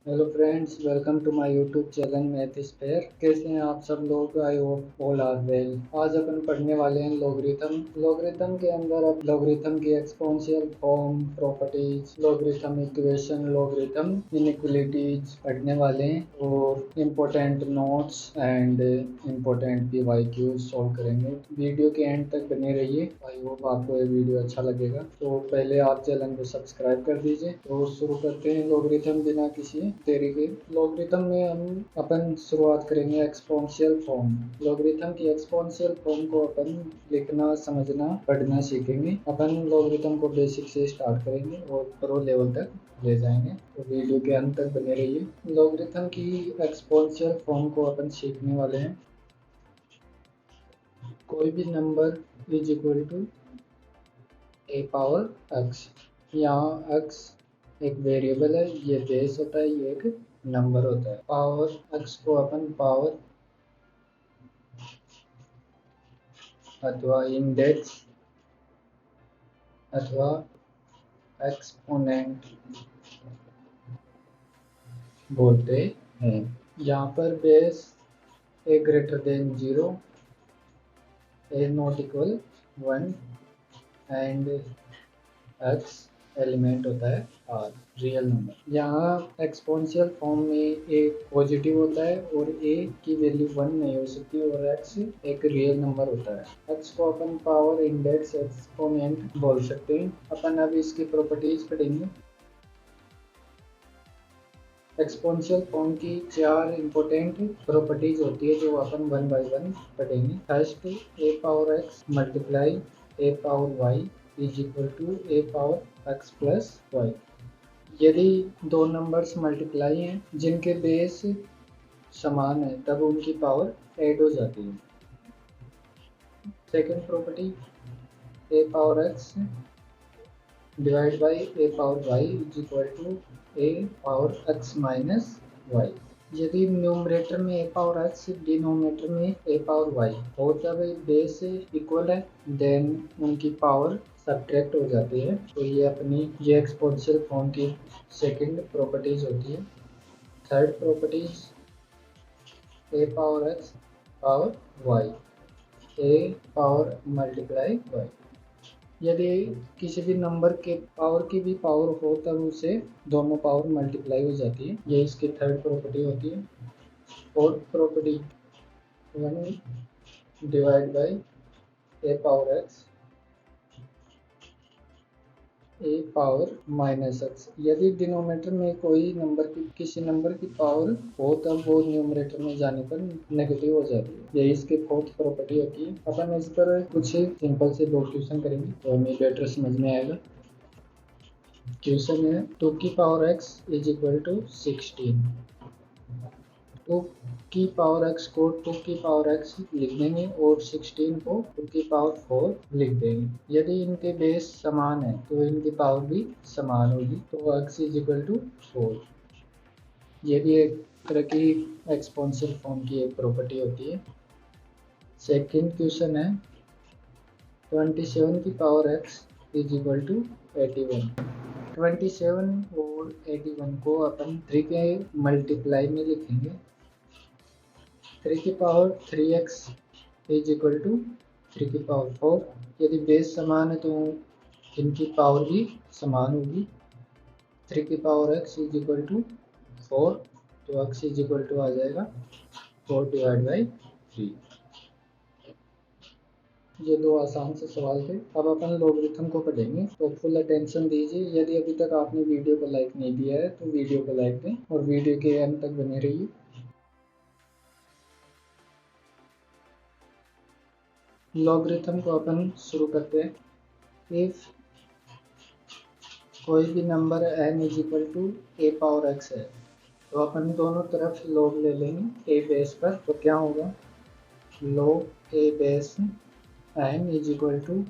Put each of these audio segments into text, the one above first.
Hello friends, welcome to my YouTube channel Math Spare. कैसे हैं आप सब लोग? I hope all are well. आज अपन पढ़ने वाले हैं लॉगरिथम। लॉगरिथम के अंदर अब लॉगरिथम की exponential form, properties, logarithm equation, logarithm inequalities पढ़ने वाले हैं और important notes and important PYQs solve करेंगे। वीडियो के एंड तक बने रहिए। आई होप आपको ये वीडियो अच्छा लगेगा। तो पहले आप चैनल को सब्सक्राइब कर दीजिए। तो शुरू करते हैं लॉगरिथम बिना किसी देरी के। लॉगरिथम में हम अपन शुरुआत करेंगे एक्सपोनेंशियल फॉर्म। लॉगरिथम की एक्सपोनेंशियल फॉर्म को अपन लिखना, समझना, पढ़ना सीखेंगे। अपन लॉगरिथम को बेसिक से स्टार्ट करेंगे और प्रो लेवल तक ले जाएंगे। तो वीडियो के अंत तक बने रहिए। लॉगरिथम की एक्सपोनेंशियल फॉर्म को अपन सीखने वाले हैं। कोई भी number is equal to A power X. यहाँ एक्स एक वेरिएबल है, ये बेस होता है, ये एक नंबर होता है। पावर एक्स को अपन पावर अथवा इंडेक्स अथवा एक्सपोनेंट बोलते हैं। यहाँ पर base A greater than 0, A not equal 1 and x element होता है आर, रियल नंबर। यहाँ एक्सपोनेंशियल फॉर्म में ए पॉजिटिव होता है और ए की वैल्यू 1 नहीं हो सकती और एक्स एक रियल नंबर होता है। एक्स को अपन पावर इंडेक्स एक्सपोनेंट बोल सकते हैं। अपन अब इसकी प्रॉपर्टीज पढ़ेंगे। एक्सपोनेंशियल फॉर्म की 4 इंपॉर्टेंट प्रॉपर्टीज होती है जो अपन वन बाय वन पढ़ेंगे। First, A power X multiply A power Y is equal to A power X plus Y. यदि दो नंबर्स मल्टीप्लाई हैं जिनके बेस समान है तब उनकी पावर ऐड हो जाती है। Second property, A power X divide by A power Y is equal to A power X minus Y. यदि न्यूमरेटर में ए पावर एक्स, डिनोमिनेटर में ए पावर वाई हो तब बेस इक्वल है, देन उनकी पावर सब्ट्रैक्ट हो जाती है। तो ये एक्सपोनेंशियल फॉर्म की सेकंड प्रॉपर्टीज होती है। थर्ड प्रॉपर्टीज, ए पावर एक्स पावर वाई, ए पावर मल्टीप्लाई वाई। यदि किसी भी नंबर के पावर की भी पावर हो तब उसे दोनों पावर मल्टीप्लाई हो जाती है। ये इसकी थर्ड प्रॉपर्टी होती है। Fourth property, 1 divide by A power x A power minus x. यदि डिनोमिनेटर में कोई नंबर की किसी नंबर की पावर हो तब वो न्यूमरेटर में जाने पर नेगेटिव हो जाती है। यही इसकी फोर्थ प्रॉपर्टी होती है। अपन इस पर कुछ सिंपल से दो क्वेश्चन करेंगे तो हमें बेटर समझ में आएगा। क्वेश्चन है 2 की power x is equal to 16। 2 की पावर x को 2 की पावर x लिख देंगे और 16 को 2 की पावर 4 लिख देंगे। यदि इनके बेस समान है तो इनकी पावर भी समान होगी, तो x इज इक्वल टू 4। ये भी एक तरह की एक्सपोनेंशियल फॉर्म की एक प्रॉपर्टी होती है। सेकंड क्वेश्चन है 27 की power x is equal to 81। 27 और 81 को अपन 3 के मल्टीप्लाई में लिखेंगे। 3 की power 3x is equal to 3 की पावर 4। यदि बेस समान है तो इनकी पावर भी समान होगी। 3 की power x is equal to 4, तो x इज इक्वल टू आ जाएगा 4 डिवाइड बाई 3। ये दो आसान से सवाल थे। अब अपन लॉगरिथम को पढ़ेंगे, तो फुल अटेंशन दीजिए। यदि अभी तक आपने वीडियो को लाइक नहीं दिया है तो वीडियो को लाइक दें और वीडियो के अंत तक बने रहिए। लॉगरिथम को अपन शुरू करते हैं। इफ कोई भी number n is equal to A power x है तो अपन दोनों तरफ लॉग ले लेंगे ए बेस पर। तो क्या होगा, log A base n is equal to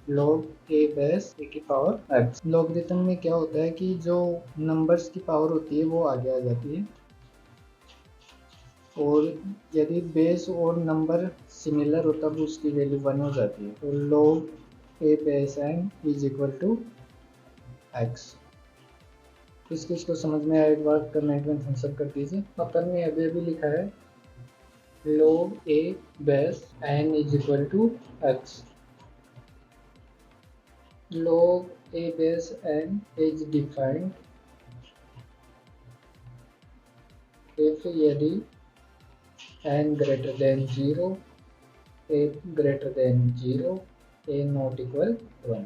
log A base A की पावर x। लॉगरिथम में क्या होता है कि जो नंबर्स की पावर होती है वो आगे आ जाती है और यदि बेस और नंबर सिमिलर हो तब उसकी वैल्यू 1 हो जाती है। तो log A base n is equal to x। इस चीज़ को समझ में आया एक बार कमेंट में थम्स अप कर दीजिए। अपन ने अभी अभी लिखा है log a base n is equal to x। log a base n is defined if यदि n greater than 0, a greater than 0, a not equal 1।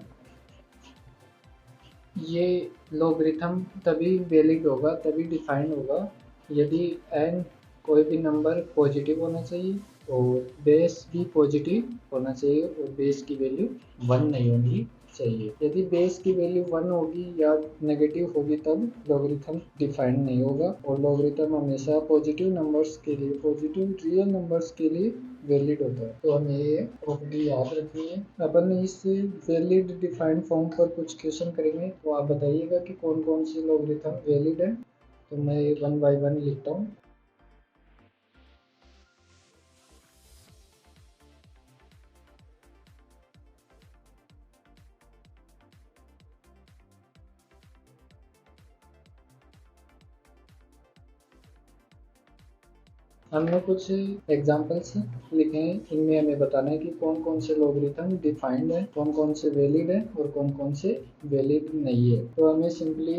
ये लॉगरिथम तभी वैलिड होगा, तभी डिफाइंड होगा यदि n कोई भी नंबर पॉजिटिव होना चाहिए और बेस भी पॉजिटिव होना चाहिए और बेस की वैल्यू 1 नहीं होनी चाहिए। यदि बेस की वैल्यू 1 होगी या नेगेटिव होगी तब लॉगरिथम डिफाइंड नहीं होगा और लॉगरिथम हमेशा पॉजिटिव नंबर्स के लिए, पॉजिटिव रियल नंबर्स के लिए वैलिड होता है। तो हमें ये प्रॉपर्टी याद रखनी है। अपन इस वैलिड डिफाइंड फॉर्म पर कुछ क्वेश्चन करेंगे, तो आप बताइएगा कि कौन कौन से लॉगरिथम वैलिड है। तो मैं 1 बाय 1 लिखता हूँ। हमने कुछ एग्जाम्पल्स लिखे हैं, इनमें हमें बताना है कि कौन कौन से लॉगरिथम डिफाइंड है, कौन कौन से वैलिड है और कौन कौन से वैलिड नहीं है। तो हमें सिंपली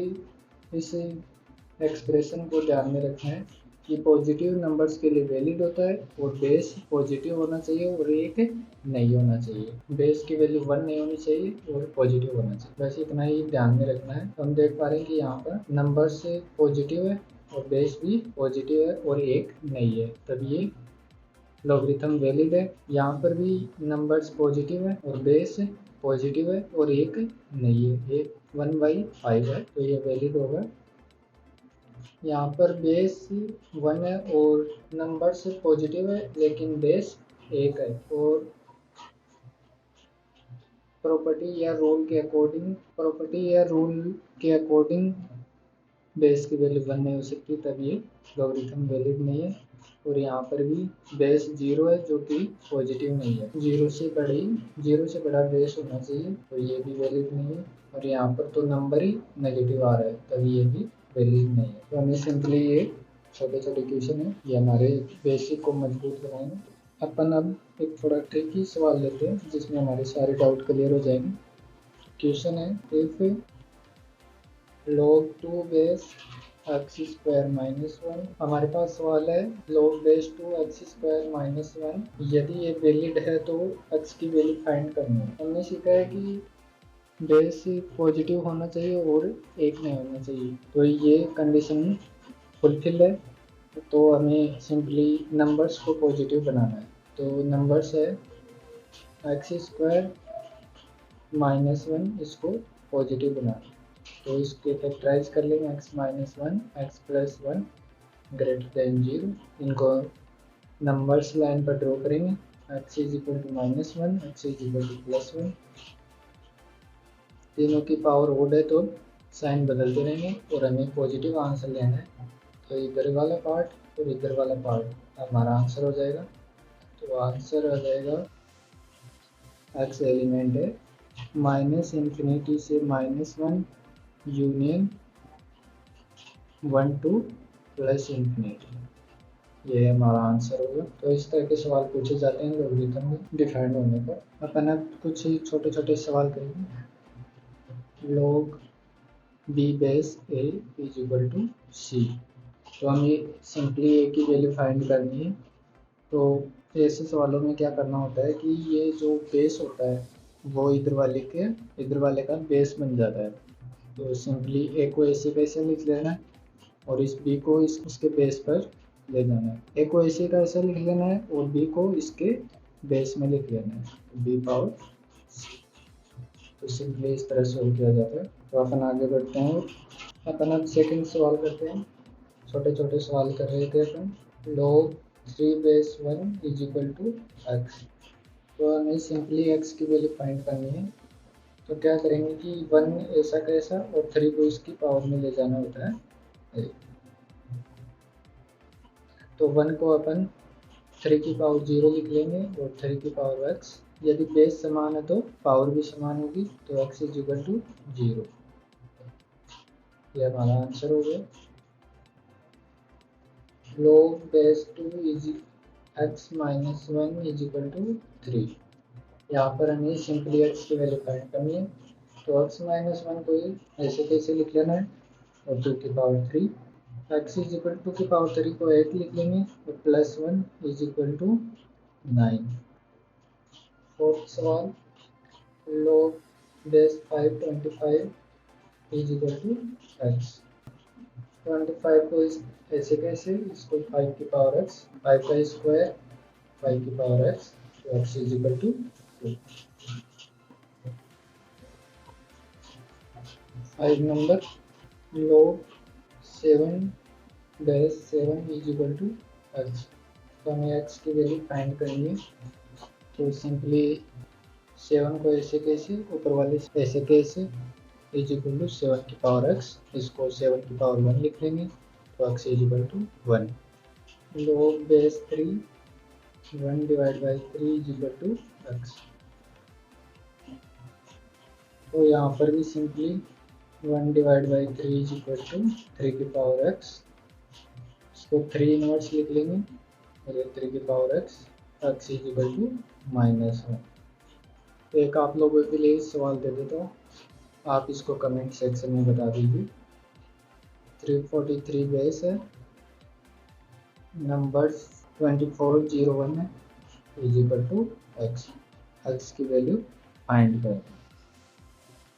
इस एक्सप्रेशन को ध्यान में रखना है कि पॉजिटिव नंबर्स के लिए वैलिड होता है और बेस पॉजिटिव होना चाहिए और एक नहीं होना चाहिए। बेस की वैल्यू 1 नहीं होनी चाहिए और पॉजिटिव होना चाहिए। बस इतना ही ध्यान में रखना है। हम देख पा रहे हैं कि यहाँ पर नंबर्स पॉजिटिव है और बेस भी पॉजिटिव है और एक नहीं है, तब ये लॉगरिथम वैलिड है। यहाँ पर भी नंबर्स पॉजिटिव है और बेस पॉजिटिव है और एक नहीं है, ये 1/5 है, तो ये वैलिड होगा। यहाँ पर बेस 1 है और नंबर्स पॉजिटिव है लेकिन बेस 1 है और प्रॉपर्टी या रूल के अकॉर्डिंग बेस की वैल्यू 1 नहीं हो सकती, तब ये लॉगरिथम वैलिड नहीं है। और यहाँ पर भी बेस 0 है जो कि पॉजिटिव नहीं है, 0 से बड़ा बेस होना चाहिए, तो ये भी वैलिड नहीं है। और यहाँ पर तो नंबर ही नेगेटिव आ रहा है, तब ये भी वैलिड नहीं है। तो हमें सिंपली ये छोटे छोटे क्वेश्चन है, ये हमारे बेसिक को मजबूत बनाएंगे। अपन अब एक थोड़ा ट्रिकी सवाल लेते हैं जिसमें हमारे सारे डाउट क्लियर हो जाएंगे। क्वेश्चन है if log 2 base x square minus 1। हमारे पास सवाल है log base 2 x square minus 1, यदि ये वैलिड है तो x की वैल्यू फाइंड करनी है। हमने सीखा है कि बेस पॉजिटिव होना चाहिए और एक नहीं होना चाहिए, तो ये कंडीशन फुलफिल है। तो हमें सिंपली नंबर्स को पॉजिटिव बनाना है। तो नंबर्स है एक्स स्क्वायर माइनस 1, इसको पॉजिटिव बनाना है। तो इसके फैक्टराइज कर लेंगे x minus 1, x plus 1 greater than 0। इनको नंबर्स लाइन पर ड्रॉ करेंगे, x is equal to minus 1, x is equal to plus 1। तीनों की पावर ओड है तो साइन बदलते रहेंगे और हमें पॉजिटिव आंसर लेना है। तो इधर वाला पार्ट और इधर वाला पार्ट हमारा आंसर हो जाएगा। तो आंसर आ जाएगा x एलिमेंट है माइनस इन्फिनिटी से -1 यूनियन 1 टू प्लस इन्फिनिटी, ये हमारा आंसर होगा। तो इस तरह के सवाल पूछे जाते हैं लॉगरिथम में डिफाइंड होने पर। अपन अब कुछ छोटे छोटे सवाल करेंगे। log b base a is equal to c। तो हमें सिंपली a की वैल्यू फाइंड करनी है। तो ऐसे सवालों में क्या करना होता है कि ये जो बेस होता है वो इधर वाले का बेस बन जाता है। तो सिंपली a को ऐसे कैसे लिख लेना है और इस b को इसके बेस पर ले जाना है। a को ऐसे का ऐसे लिख लेना है और b को इसके बेस में लिख लेना है, b पावर c। तो सिंपली इस तरह से किया जाता है। तो अपन आगे बढ़ते हैं। अपन अब सेकंड सवाल करते हैं। छोटे छोटे सवाल कर रहे थे अपन। log 3 base 1 is equal to x। तो हमें सिंपली x की वैल्यू फाइंड करनी है। तो क्या करेंगे कि 1 ऐसा कैसा और 3 को इसकी पावर में ले जाना होता है। तो 1 को अपन 3 की पावर 0 लिख लेंगे और 3 की पावर x। यदि बेस समान है तो पावर भी समान होगी, तो x इज इक्वल टू 0। ये हमारा आंसर हो गया। log base 2 is x minus 1 is equal to 3। यहाँ पर हमें सिंपली x की वैल्यू फाइंड करनी है, तो x माइनस 1 को ऐसे कैसे लिख लेना है, और 2 की power 3, x is equal to की पावर 3 को 8 लिख लेंगे, और plus 1 is equal to 9। Fourth सवाल, log base 525 is equal to x। 25 को ऐसे कैसे, इसको 5 की पावर x, 5 का स्क्वायर 5 की पावर x, तो x is equal to 2। 5 number, log 7 base 7 is equal to x। तो हमें x की वैल्यू फाइंड करनी है, तो सिंपली 7 को ऐसे कैसे, ऊपर वाले ऐसे कैसे, इज इक्वल टू 7 की पावर x, इसको 7 की पावर 1 लिख लेंगे, तो x is equal to 1। log base 3 1 divide by 3 is equal to x। तो यहाँ पर भी simply 1 divide by 3 is equal to 3 की पावर x, इसको 3 इनवर्स लिख लेंगे, और ये 3 की power x, x is equal to -1। तो एक आप लोगों के लिए सवाल दे देता हूँ, आप इसको कमेंट सेक्शन में बता दीजिए। 343 बेस है, नंबर 2401 है, is equal to x। x की वैल्यू फाइंड करें,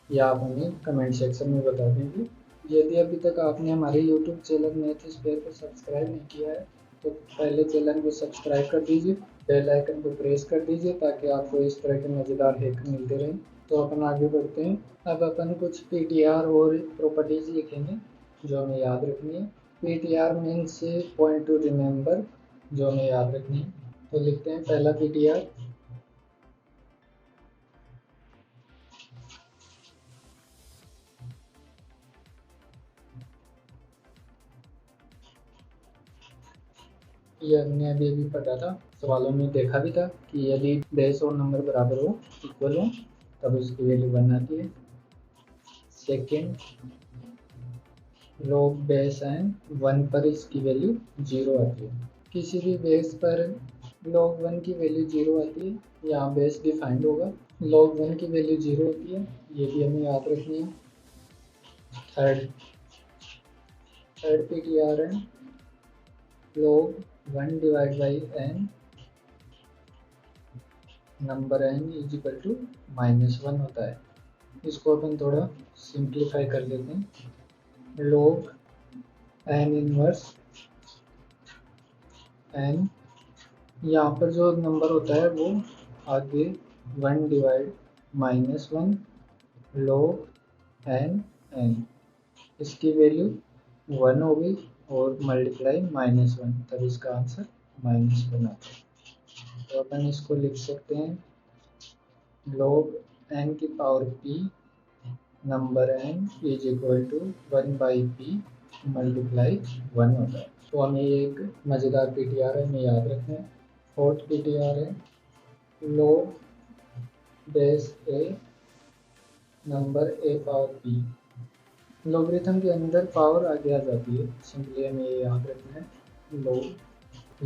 या आप हमें कमेंट सेक्शन में बता दीजिए। यदि अभी तक आपने हमारे YouTube चैनल मैथ स्पेयर को सब्सक्राइब नहीं किया है, तो पहले चैनल को सब्सक्राइब कर दीजिए, बेल आइकन को प्रेस कर दीजिए, ताकि आपको इस तरह के मज़ेदार हैक मिलते रहें। तो अपन आगे बढ़ते हैं। अब अपन कुछ PTR और प्रॉपर्टीज लिखेंगे जो हमें याद रखनी है। PTR means point two remember, जो हमें याद रखनी है। तो लिखते हैं पहला PTR, ये हमने अभी अभी पढ़ा था, सवालों में देखा भी था कि यदि बेस और नंबर बराबर हो, इक्वल हो, तब इसकी वैल्यू 1 आती है। सेकेंड, log बेस एन 1 पर इसकी वैल्यू 0 आती है। किसी भी बेस पर log 1 की वैल्यू 0 आती है, यहाँ बेस डिफाइंड होगा, log 1 की वैल्यू 0 होती है, ये भी हमें याद रखनी है। थर्ड PTR है log 1 divide by n, number n is equal to -1 होता है। इसको अपन थोड़ा सिंप्लीफाई कर लेते हैं। log n इनवर्स n, यहाँ पर जो नंबर होता है वो आगे 1 डिवाइड -1 log n, इसकी वैल्यू 1 होगी, और मल्टीप्लाई -1, तब इसका आंसर -1 आता है। तो अपन इसको लिख सकते हैं log n की power p, number n is equal to 1 by p multiply 1 होता है। तो हमें ये एक मज़ेदार PTR है, हमें याद रखना है। फोर्थ PTR है log base a, number a power p। Logarithm के अंदर पावर आगे आ जाती है, सिंपली हमें ये याद रखना है।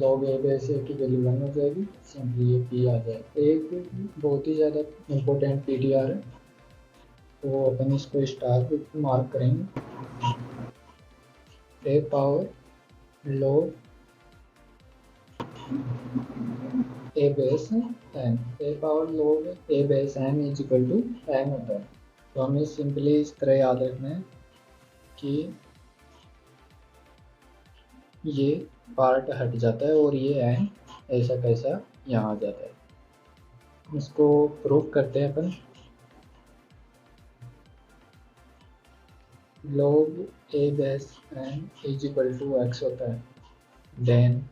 log a बेस a की वैल्यू 1 हो जाएगी, सिंपली ये p आ जाएगा। एक बहुत ही ज़्यादा इम्पोर्टेंट PTR है, तो अपन इसको स्टार पे मार्क करेंगे। a power log a base n, a power log a base n is equal to n होता है। तो हमें सिंपली इस तरह याद रखना है कि ये पार्ट हट जाता है, और ये n ऐसा कैसा यहाँ आ जाता है। इसको प्रूव करते हैं अपन। log a base n is equal to x होता है, then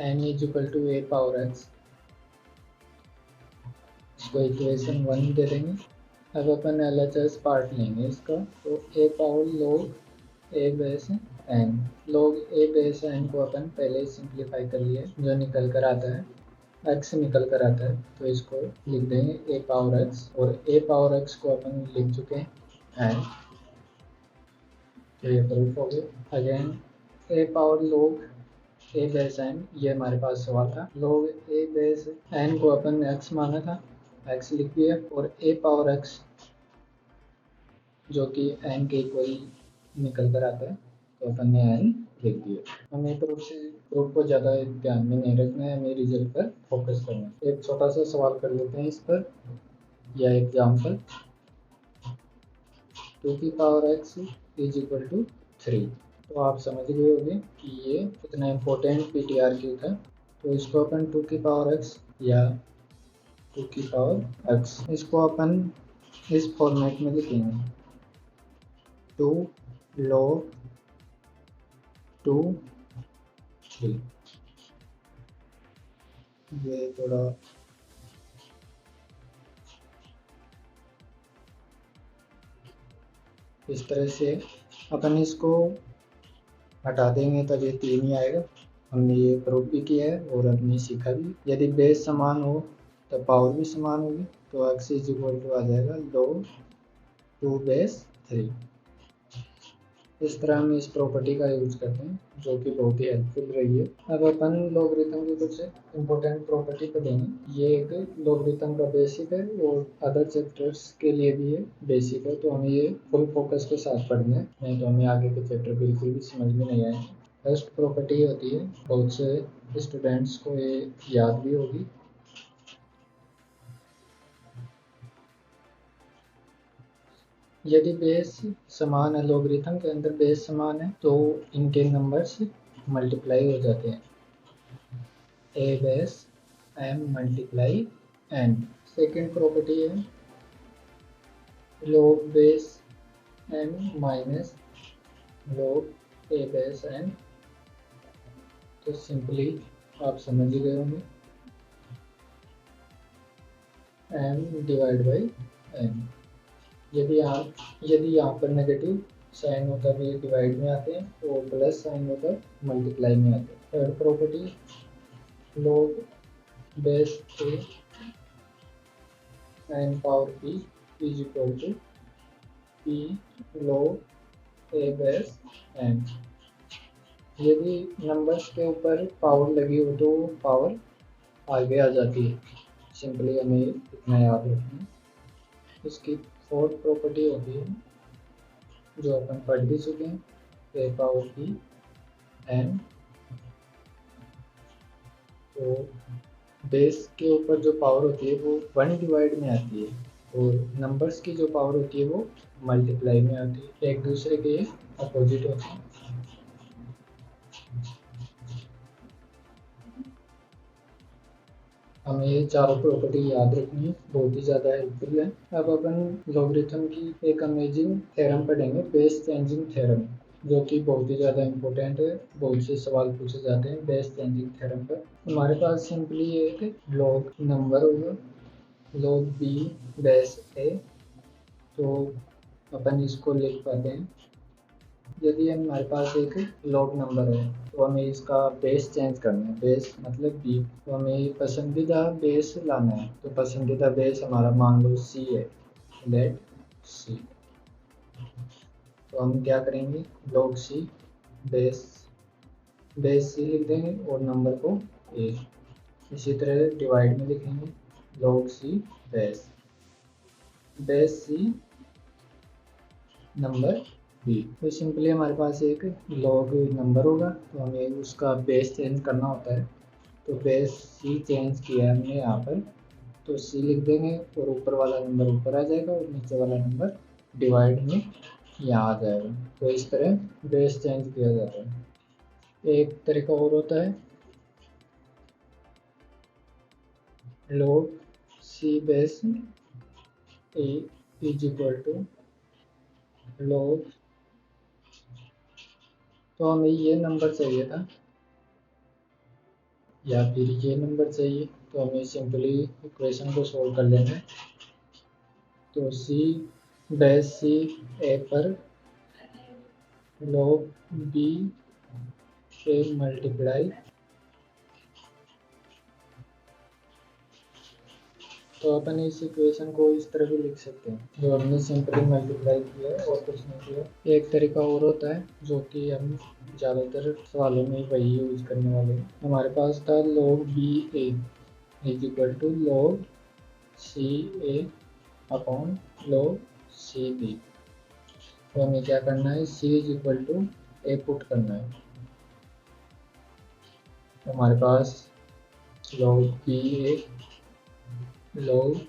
n is equal to a power x, इसको इक्वेशन 1 दे देंगे। अब अपन LHS पार्ट लेंगे इसका, तो a power log a base n, log a base n को अपन पहले ही सिंप्लीफाई कर लिए, जो निकल कर आता है x निकल कर आता है, तो इसको लिख देंगे a पावर x, और a पावर x को अपन लिख चुके हैं n, तो ये प्रूफ हो गया। अगेन ए पावर लोग ए बेस एन, ये हमारे पास सवाल था। लोग ए बेस एन को अपन एक्स माना था, एक्स लिख दिया, और ए पावर एक्स जो कि एन के इक्वल निकल कर आता है, तो अपन ने एन लिख दिया। हमें प्रूफ को ज़्यादा ध्यान में नहीं रखना है, हमें रिजल्ट पर फोकस करना है। एक छोटा सा सवाल कर लेते हैं इस पर, या एग्जाम्पल, 2 की power x is equal to 3। तो आप समझ गए होंगे कि ये कितना इम्पोर्टेंट पीटीआर क्यू था। तो इसको अपन 2 की पावर x या 2 की पावर x, इसको अपन इस फॉर्मेट में लिखेंगे, 2 log 2 3। ये थोड़ा इस तरह से अपन इसको हटा देंगे तब ये 3 ही आएगा। हमने ये प्रूफ भी किया है और हमने सीखा भी। यदि बेस समान हो तो पावर भी समान होगी, तो x इज इक्वल टू आ जाएगा log 2 बेस 3। इस तरह हम इस प्रॉपर्टी का यूज करते हैं, जो कि बहुत ही हेल्पफुल रही है। अब अपन लॉगरिथम की कुछ इंपॉर्टेंट प्रॉपर्टी पढ़ेंगे। ये एक लॉगरिथम का बेसिक है और अदर चैप्टर्स के लिए भी ये बेसिक है, तो हमें ये फुल फोकस के साथ पढ़ना है, नहीं तो हमें आगे के चैप्टर बिल्कुल भी समझ में नहीं आएंगे। फर्स्ट प्रॉपर्टी होती है, बहुत से स्टूडेंट्स को ये याद भी होगी, यदि बेस समान है, लॉगरिथम के अंदर बेस समान है, तो इनके नंबर्स मल्टीप्लाई हो जाते हैं, A base M multiply N. Second property है log base M minus log ए बेस एन। तो सिंपली आप समझ ही गए होंगे, एम डिवाइड बाई एन। यदि यहाँ पर नेगेटिव साइन होता है ये डिवाइड में आते हैं, और प्लस साइन होता है मल्टीप्लाई में आते हैं। Third property, log base a n power p is equal to p log A base n. यदि नंबर्स के ऊपर पावर लगी हो तो पावर आगे आ जाती है, सिंपली हमें इतना याद रखना है। इसकी फोर्थ प्रॉपर्टी होती है, जो अपन पढ़ भी चुके हैं, ए पावर पी एन। तो बेस के ऊपर जो पावर होती है वो 1 डिवाइड में आती है, और नंबर्स की जो पावर होती है वो मल्टीप्लाई में आती है, एक दूसरे के अपोजिट होते हैं। हमें ये चारों प्रॉपर्टी याद रखनी है, बहुत ही ज़्यादा हेल्पफुल है। अब अपन लॉगरिथम की एक अमेजिंग थ्योरम पढ़ेंगे, बेस चेंजिंग थ्योरम, जो कि बहुत ही ज़्यादा इम्पोर्टेंट है। बहुत से सवाल पूछे जाते हैं बेस चेंजिंग थ्योरम पर। हमारे पास सिंपली एक लॉग नंबर होगा, log b बेस a। तो अपन इसको लिख पाते हैं, यदि हमारे पास एक लॉग नंबर है तो हमें इसका बेस चेंज करना है, बेस मतलब b, तो हमें पसंदीदा बेस लाना है। तो पसंदीदा बेस हमारा मान लो c है, लेट c। तो हम क्या करेंगे, log c बेस c लिख देंगे और नंबर को a। इसी तरह डिवाइड में लिखेंगे, log c base c number b. तो सिंपली हमारे पास एक लॉग नंबर होगा, तो हमें उसका बेस चेंज करना होता है। तो बेस सी चेंज किया है हमने यहाँ पर, तो सी लिख देंगे और ऊपर वाला नंबर ऊपर आ जाएगा और नीचे वाला नंबर डिवाइड में यहाँ आ जाएगा। तो इस तरह बेस चेंज किया जाता है। एक तरीका और होता है, log C base a is equal to log, तो हमें ये नंबर चाहिए था या फिर ये नंबर चाहिए, तो हमें सिंपली इक्वेशन को सोल्व कर लेना है। तो सी बेस सी ए पर log बी से मल्टीप्लाई तो अपन इस इक्वेशन को इस तरह भी लिख सकते हैं, जो हमने सिंपली मल्टीप्लाई किया है और कुछ नहीं किया। एक तरीका और होता है जो कि हम ज़्यादातर सवालों में वही यूज करने वाले हैं। हमारे पास था log b a is equal to log c a upon log c b. तो हमें क्या करना है, c is equal to a put करना है। तो हमारे पास log b a log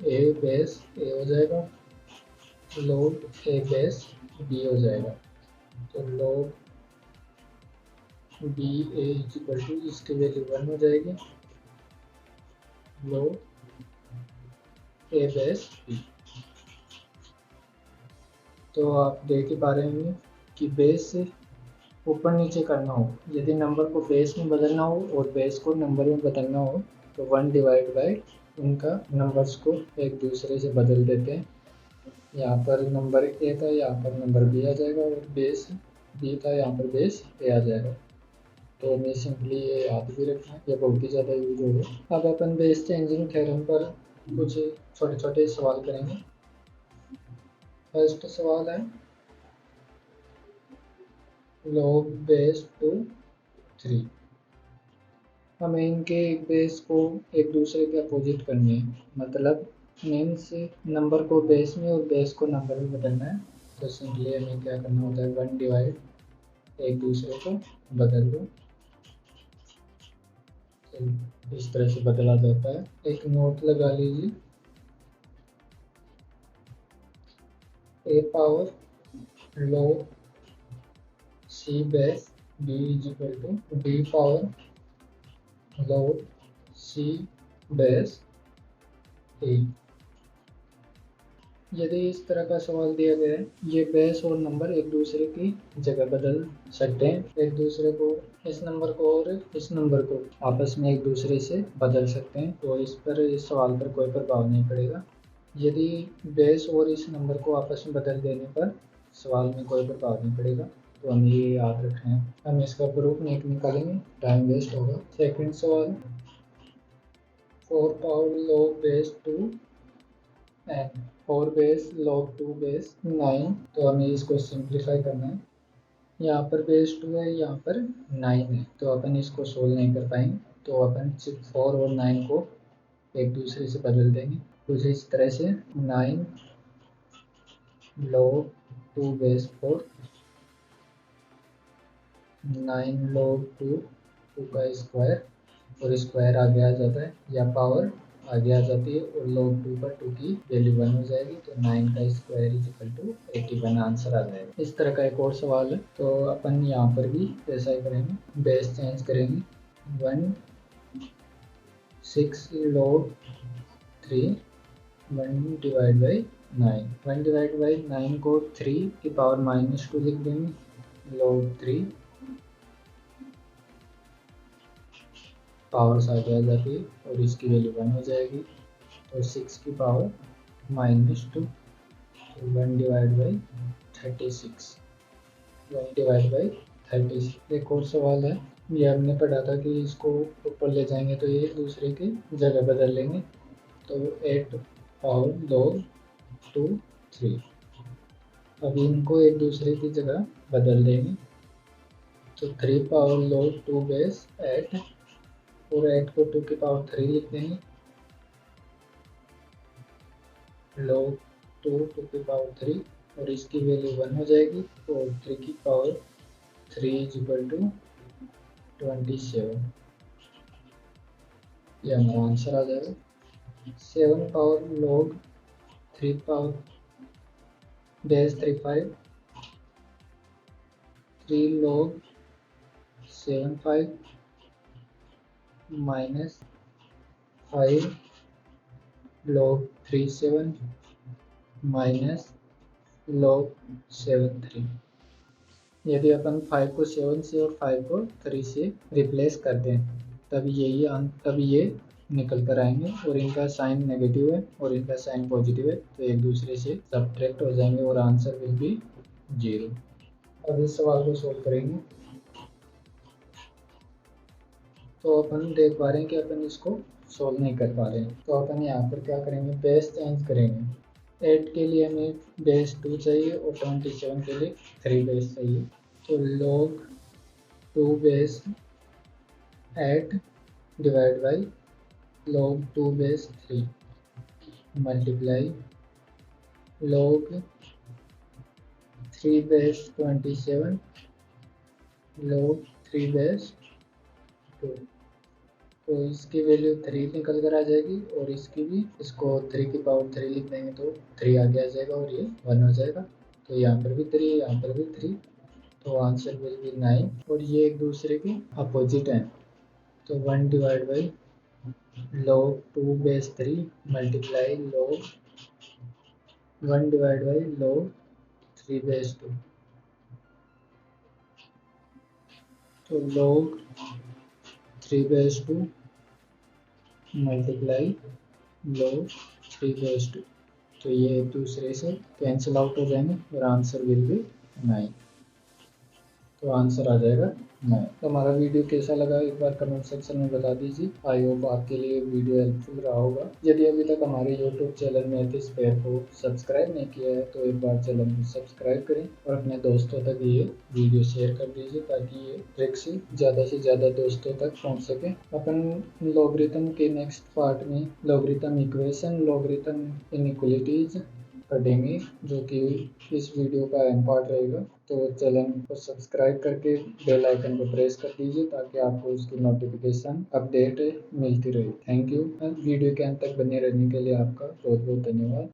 A base a हो जाएगा, log ए बेस बी हो जाएगा। तो log b a is equal to इसकी वैल्यू 1 हो जाएगी, log ए बेस बी। तो आप देख ही पा रहे होंगे कि बेस से ऊपर नीचे करना हो, यदि नंबर को बेस में बदलना हो और बेस को नंबर में बदलना हो तो 1 डिवाइड बाई उनका नंबर्स को एक दूसरे से बदल देते हैं। यहाँ पर नंबर ए था, यहाँ पर नंबर बी आ जाएगा, और बेस बी था, यहाँ पर बेस ए आ जाएगा। तो हमें सिंपली ये याद भी रखना है, ये बहुत ही ज़्यादा यूज होगा। अब अपन बेस चेंजिंग थ्योरम पर कुछ छोटे छोटे सवाल करेंगे। फर्स्ट सवाल है log बेस टू 3। हमें इनके बेस को एक दूसरे के अपोजिट करनी है, मतलब मीन्स नंबर को बेस में और बेस को नंबर में बदलना है। तो सिंपली हमें क्या करना होता है, 1 डिवाइड एक दूसरे को बदल दो, तो इस तरह से बदला जाता है। एक नोट लगा लीजिए, A power log C base B is equal to D power log C base A. यदि इस तरह का सवाल दिया गया है, ये बेस और नंबर एक दूसरे की जगह बदल सकते हैं, एक दूसरे को, इस नंबर को और इस नंबर को आपस में एक दूसरे से बदल सकते हैं। तो इस सवाल पर कोई प्रभाव नहीं पड़ेगा। यदि बेस और इस नंबर को आपस में बदल देने पर सवाल में कोई प्रभाव नहीं पड़ेगा। तो हमें ये याद रखना है। हम इसका प्रूफ नहीं निकालेंगे, टाइम वेस्ट होगा। सेकंड सवाल, 4 power log base 2 and 4 base log 2 base 9। तो हमें इसको सिंप्लीफाई करना है। यहाँ पर बेस 2 है, यहाँ पर 9 है, तो अपन इसको सोल्व नहीं कर पाएंगे। तो अपन सिर्फ 4 और 9 को एक दूसरे से बदल देंगे। कुछ इस तरह से 9 log 2 बेस 4, 9 log 2 का स्क्वायर, और स्क्वायर आगे आ जाता है या पावर आगे आ जाती है, और log 2 पर 2 की वैल्यू 1 हो जाएगी। तो 9 का square is equal to 81 answer आ जाएगा। इस तरह का एक और सवाल है, तो अपन यहाँ पर भी ऐसा ही करेंगे, बेस चेंज करेंगे। 6 log 3 1 divide by 9। 1 divide by 9 को 3 की पावर -2 लिख देंगे, log 3 पावर्स आगे आ जाती है और इसकी वैल्यू 1 हो जाएगी। तो 6 की power -2, 1 divide by 36, 1 divide by 36। एक और सवाल है, ये हमने पढ़ा था कि इसको ऊपर ले जाएंगे तो ये दूसरे की जगह बदल लेंगे। तो 8 पावर log 2 3। अब इनको एक दूसरे की जगह बदल देंगे। तो 3 पावर log 2 बेस 8, और 8 को 2 की पावर 3 लिख देंगे, log 2 की पावर 3, और इसकी वैल्यू 1 हो जाएगी। और 3 की पावर 3 इज इक्वल टू 27। ये हमारा आंसर आ जाएगा। 7 power log 3 power base 35, 3 log 7 5 minus 5 log 3 7 minus log 7 3। यदि अपन 5 को 7 से और 5 को 3 से रिप्लेस कर दें, तब ये निकल कर आएंगे, और इनका साइन नेगेटिव है और इनका साइन पॉजिटिव है, तो एक दूसरे से सब्ट्रैक्ट हो जाएंगे और आंसर विल बी 0। अब इस सवाल को सोल्व करेंगे। तो अपन देख पा रहे हैं कि अपन इसको सोल्व नहीं कर पा रहे हैं। तो अपन यहाँ पर क्या करेंगे, बेस चेंज करेंगे। 8 के लिए हमें बेस 2 चाहिए और 27 के लिए 3 बेस चाहिए। तो log 2 base 8 divide by log 2 base 3 multiply log 3 base 27 log 3 base 2। तो इसकी वैल्यू 3 निकल कर आ जाएगी और इसकी भी, इसको 3 की पावर 3 लिख देंगे तो 3 आगे आ जाएगा और ये 1 हो जाएगा। तो यहाँ पर भी 3, यहाँ पर भी 3, तो आंसर विल बी 9। और ये एक दूसरे के अपोजिट हैं। तो 1 divide by log 2 base 3 multiply log 1 divide by log 3 base 2। तो log 3 base 2 multiply log 3 base 2। तो ये एक दूसरे से कैंसिल आउट हो जाएंगे और आंसर विल बी 9। तो आंसर आ जाएगा 9। तो हमारा वीडियो कैसा लगा एक बार कमेंट सेक्शन में बता दीजिए। आई होप आपके लिए वीडियो हेल्पफुल रहा होगा। यदि अभी तक हमारे यूट्यूब चैनल मैथ स्पेयर को सब्सक्राइब नहीं किया है तो एक बार चैनल को सब्सक्राइब करें और अपने दोस्तों तक ये वीडियो शेयर कर दीजिए ताकि ये ट्रिक से ज़्यादा दोस्तों तक पहुँच सके। अपन लॉगरिथम के नेक्स्ट पार्ट में लॉगरिथम इक्वेशन, लॉगरिथम इनइक्वालिटीज पढ़ेंगे, जो कि इस वीडियो का अहम पार्ट रहेगा। तो चैनल को सब्सक्राइब करके बेल आइकन को प्रेस कर दीजिए ताकि आपको उसकी नोटिफिकेशन अपडेट मिलती रहे। Thank you. वीडियो के अंत तक बने रहने के लिए आपका बहुत बहुत धन्यवाद।